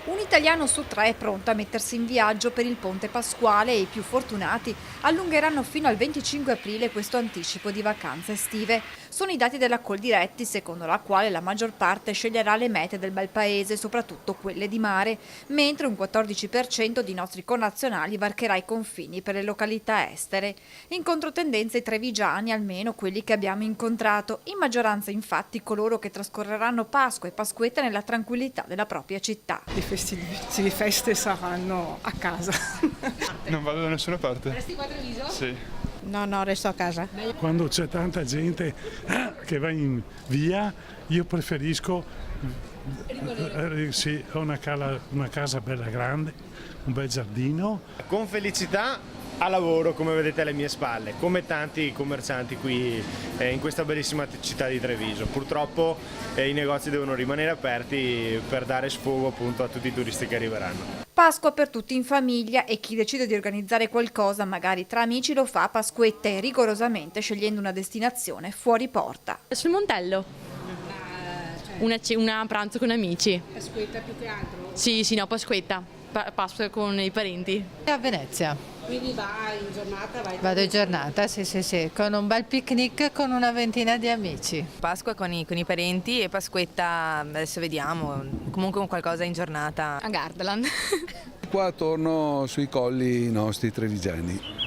Un italiano su tre è pronto a mettersi in viaggio per il ponte pasquale e i più fortunati allungheranno fino al 25 aprile questo anticipo di vacanze estive. Sono i dati della Coldiretti, secondo la quale la maggior parte sceglierà le mete del bel paese, soprattutto quelle di mare, mentre un 14% di nostri connazionali varcherà i confini per le località estere. In controtendenza i trevigiani, almeno quelli che abbiamo incontrato, in maggioranza infatti coloro che trascorreranno Pasqua e Pasquetta nella tranquillità della propria città. Le feste saranno a casa. Non vado da nessuna parte. Resti qua a Treviso? Sì. No, resto a casa. Quando c'è tanta gente che va in via, io preferisco sì, una casa bella grande, un bel giardino. Con felicità a lavoro, come vedete alle mie spalle, come tanti commercianti qui in questa bellissima città di Treviso. Purtroppo i negozi devono rimanere aperti per dare sfogo appunto a tutti i turisti che arriveranno. Pasqua per tutti in famiglia e chi decide di organizzare qualcosa, magari tra amici, lo fa a Pasquetta e rigorosamente scegliendo una destinazione fuori porta. Sul Montello. Una pranzo con amici. Pasquetta più che altro? Sì, no, Pasquetta. Pasqua con i parenti. A Venezia. Quindi vai in giornata? Vado in giornata, sì, con un bel picnic con una ventina di amici. Pasqua con i parenti e Pasquetta adesso vediamo, comunque con qualcosa in giornata. A Gardaland. Qua attorno sui colli nostri trevigiani.